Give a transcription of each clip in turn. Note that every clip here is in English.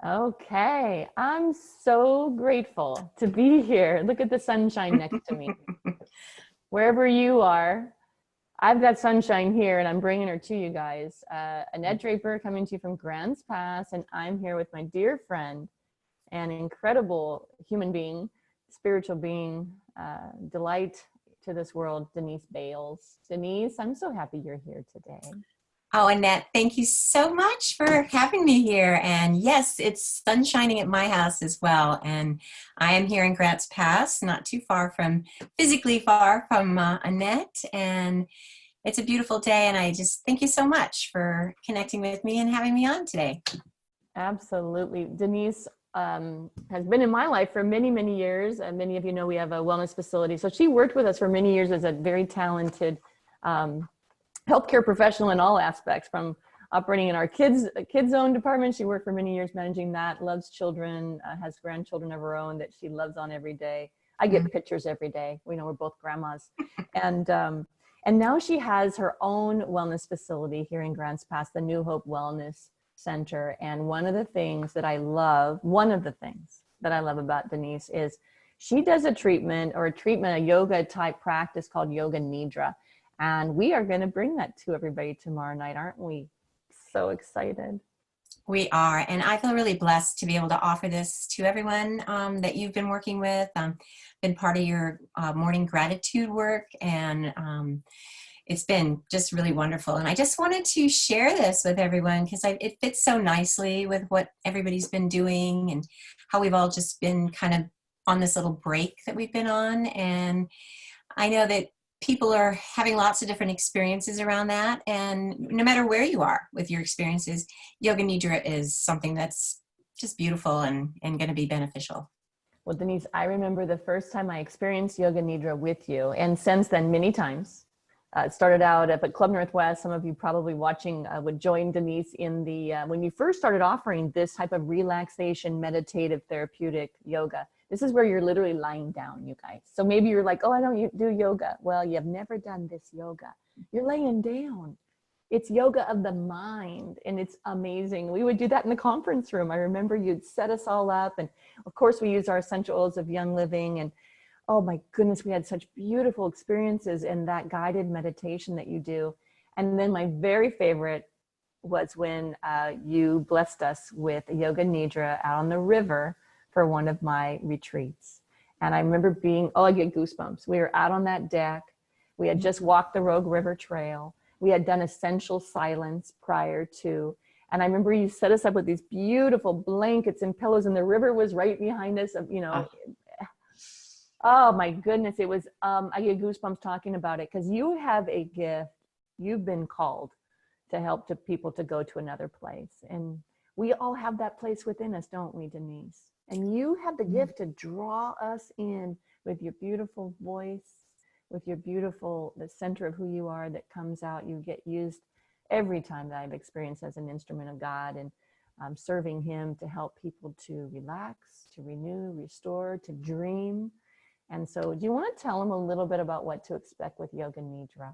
Okay, I'm so grateful to be here. Look at the sunshine next to me. Wherever you are, I've got sunshine here and I'm bringing her to you guys. Annette Draper coming to you from Grants Pass, and I'm here with my dear friend and incredible human being, spiritual being, delight to this world, Denise Bales. Denise, I'm so happy you're here today. Oh, Annette, thank you so much for having me here. And yes, it's sun shining at my house as well. And I am here in Grants Pass, not too far from, physically far from Annette. And it's a beautiful day. And I just thank you so much for connecting with me and having me on today. Absolutely. Denise has been in my life for many, many years. Many of you know we have a wellness facility. So she worked with us for many years as a very talented healthcare professional in all aspects, from operating in our kids zone department. She worked for many years managing that, loves children, has grandchildren of her own that she loves on every day. I get pictures every day. We know we're both grandmas. And now she has her own wellness facility here in Grants Pass, the New Hope Wellness Center. And one of the things that I love about Denise is she does a yoga type practice called Yoga Nidra. And we are going to bring that to everybody tomorrow night, aren't we? So excited. We are, and I feel really blessed to be able to offer this to everyone that you've been working with, been part of your morning gratitude work, and it's been just really wonderful. And I just wanted to share this with everyone because it fits so nicely with what everybody's been doing and how we've all just been kind of on this little break that we've been on. And I know that people are having lots of different experiences around that. And no matter where you are with your experiences, Yoga Nidra is something that's just beautiful and going to be beneficial. Well, Denise, I remember the first time I experienced Yoga Nidra with you, and since then, many times. It started out up at Club Northwest. Some of you probably watching would join Denise in when you first started offering this type of relaxation, meditative, therapeutic yoga. This is where you're literally lying down, you guys. So maybe you're like, oh, I don't do yoga. Well, you've never done this yoga. You're laying down. It's yoga of the mind, and it's amazing. We would do that in the conference room. I remember you'd set us all up, and of course we use our essential oils of Young Living, and oh my goodness, we had such beautiful experiences in that guided meditation that you do. And then my very favorite was when you blessed us with a Yoga Nidra out on the river for one of my retreats. And I remember I get goosebumps. We were out on that deck. We had just walked the Rogue River Trail. We had done essential silence prior to. And I remember you set us up with these beautiful blankets and pillows, and the river was right behind us, Oh my goodness. It was, I get goosebumps talking about it because you have a gift. You've been called to help people to go to another place. And we all have that place within us, don't we, Denise? And you have the gift to draw us in with your beautiful voice, with your the center of who you are that comes out. You get used every time that I've experienced as an instrument of God, and serving him to help people to relax, to renew, restore, to dream. And so do you want to tell them a little bit about what to expect with Yoga Nidra?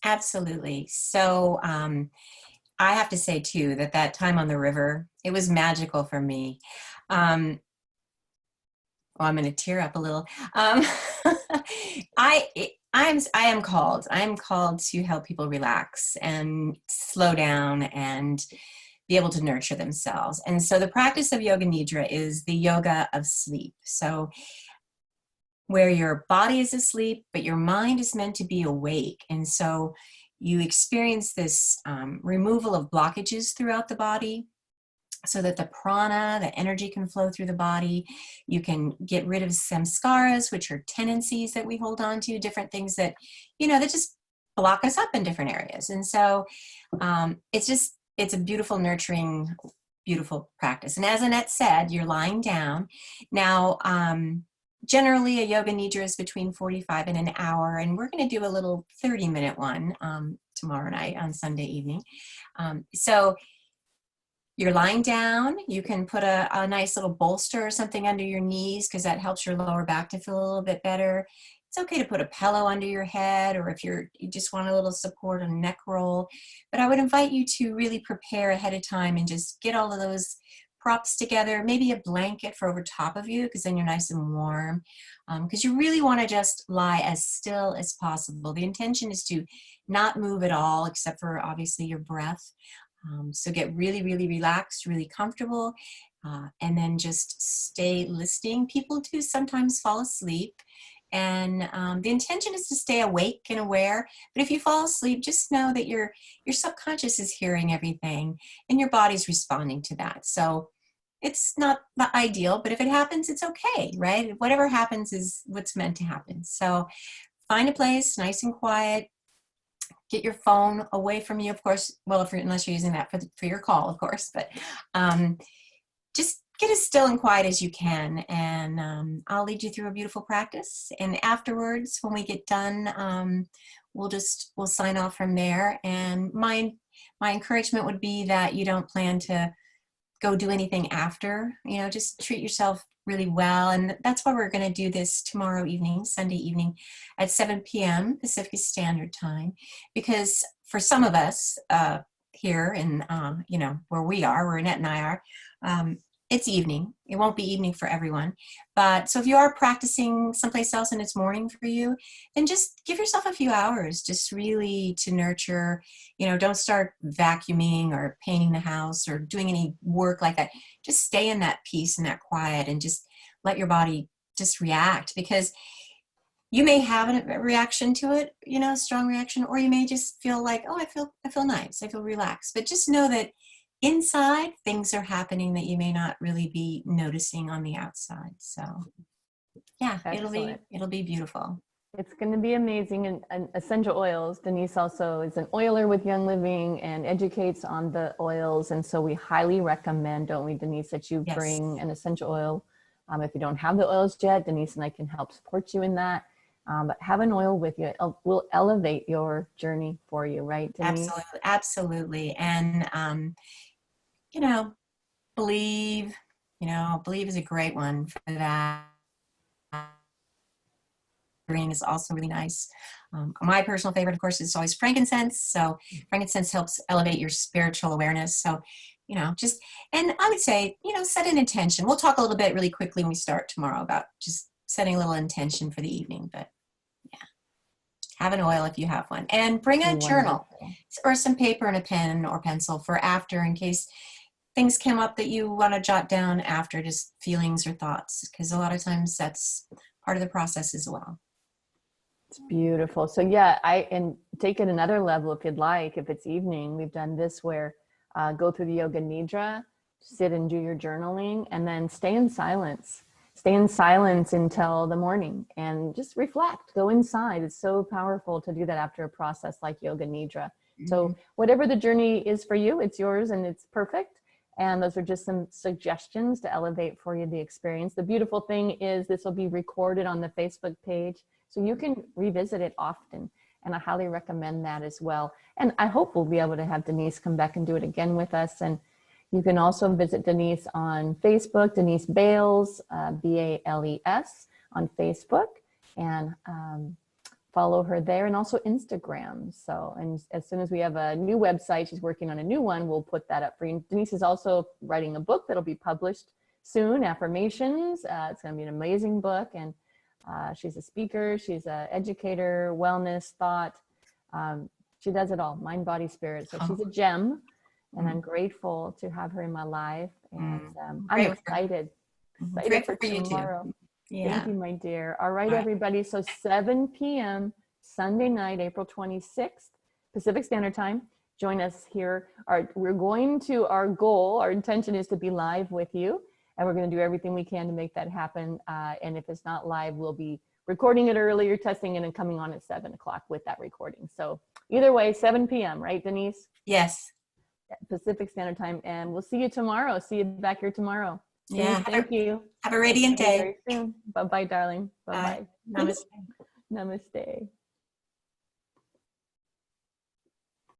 Absolutely. So I have to say too, that time on the river, it was magical for me. I'm going to tear up a little. I am called to help people relax and slow down and be able to nurture themselves. And so the practice of Yoga Nidra is the yoga of sleep. So where your body is asleep, but your mind is meant to be awake. And so you experience this removal of blockages throughout the body so that the prana, the energy, can flow through the body. You can get rid of samskaras, which are tendencies that we hold on to, different things that, that just block us up in different areas. And so it's a beautiful, nurturing, beautiful practice. And as Annette said, you're lying down. Now, generally, a Yoga Nidra is between 45 and an hour, and we're going to do a little 30-minute one tomorrow night on Sunday evening. So you're lying down. You can put a nice little bolster or something under your knees because that helps your lower back to feel a little bit better. It's okay to put a pillow under your head, or if you just want a little support, a neck roll. But I would invite you to really prepare ahead of time and just get all of those props together, maybe a blanket for over top of you, because then you're nice and warm. Because you really want to just lie as still as possible. The intention is to not move at all, except for obviously your breath. So get really, really relaxed, really comfortable, and then just stay listening. People do sometimes fall asleep, and the intention is to stay awake and aware. But if you fall asleep, just know that your subconscious is hearing everything, and your body's responding to that. So it's not the ideal, but if it happens, it's okay, right? Whatever happens is what's meant to happen. So find a place nice and quiet. Get your phone away from you, of course. Well, unless you're using that for your call, of course. But just get as still and quiet as you can, and I'll lead you through a beautiful practice. And afterwards, when we get done, we'll sign off from there. And my encouragement would be that you don't plan to go do anything after. Just treat yourself really well. And that's why we're going to do this tomorrow evening, Sunday evening at 7 p.m. Pacific Standard Time, because for some of us here in, where we are, where Annette and I are, it's evening. It won't be evening for everyone. But so if you are practicing someplace else and it's morning for you, then just give yourself a few hours just really to nurture. Don't start vacuuming or painting the house or doing any work like that. Just stay in that peace and that quiet and just let your body just react, because you may have a reaction to it, a strong reaction, or you may just feel like, oh, I feel nice. I feel relaxed. But just know that inside, things are happening that you may not really be noticing on the outside. So yeah, it'll be beautiful. It's going to be amazing. And essential oils, Denise also is an oiler with Young Living and educates on the oils. And so we highly recommend, don't we, Denise, that you bring an essential oil. If you don't have the oils yet, Denise and I can help support you in that. But have an oil with you. It will elevate your journey for you, right, Denise? Absolutely. And believe is a great one for that. Is also really nice. My personal favorite, of course, is always frankincense. So frankincense helps elevate your spiritual awareness. So, and I would say, set an intention. We'll talk a little bit really quickly when we start tomorrow about just setting a little intention for the evening. But yeah, have an oil if you have one, and bring a journal or some paper and a pen or pencil for after, in case things come up that you want to jot down after, just feelings or thoughts, because a lot of times that's part of the process as well. It's beautiful. So and take it another level if you'd like. If it's evening, we've done this where go through the Yoga Nidra, sit and do your journaling, and then stay in silence. Stay in silence until the morning and just reflect. Go inside. It's so powerful to do that after a process like Yoga Nidra. So whatever the journey is for you, it's yours and it's perfect. And those are just some suggestions to elevate for you the experience. The beautiful thing is this will be recorded on the Facebook page, so you can revisit it often. And I highly recommend that as well. And I hope we'll be able to have Denise come back and do it again with us. And you can also visit Denise on Facebook, Denise Bales, Bales on Facebook, and follow her there, and also Instagram. So, and as soon as we have a new website, she's working on a new one, we'll put that up for you. Denise is also writing a book that'll be published soon, Affirmations. It's going to be an amazing book. And she's a speaker, she's an educator, wellness, thought. She does it all, mind, body, spirit. So she's a gem, and I'm grateful to have her in my life. And I'm excited for tomorrow. Yeah. Thank you, my dear. All right, everybody. So 7 p.m. Sunday night, April 26th, Pacific Standard Time. Join us here. Our intention is to be live with you. And we're going to do everything we can to make that happen. And if it's not live, we'll be recording it earlier, testing it, and coming on at 7 o'clock with that recording. So either way, 7 p.m., right, Denise? Yes. Pacific Standard Time. And we'll see you tomorrow. See you back here tomorrow. Yeah. Thank you. Have a radiant day. Very soon. Bye-bye, darling. Bye-bye. Namaste. Namaste.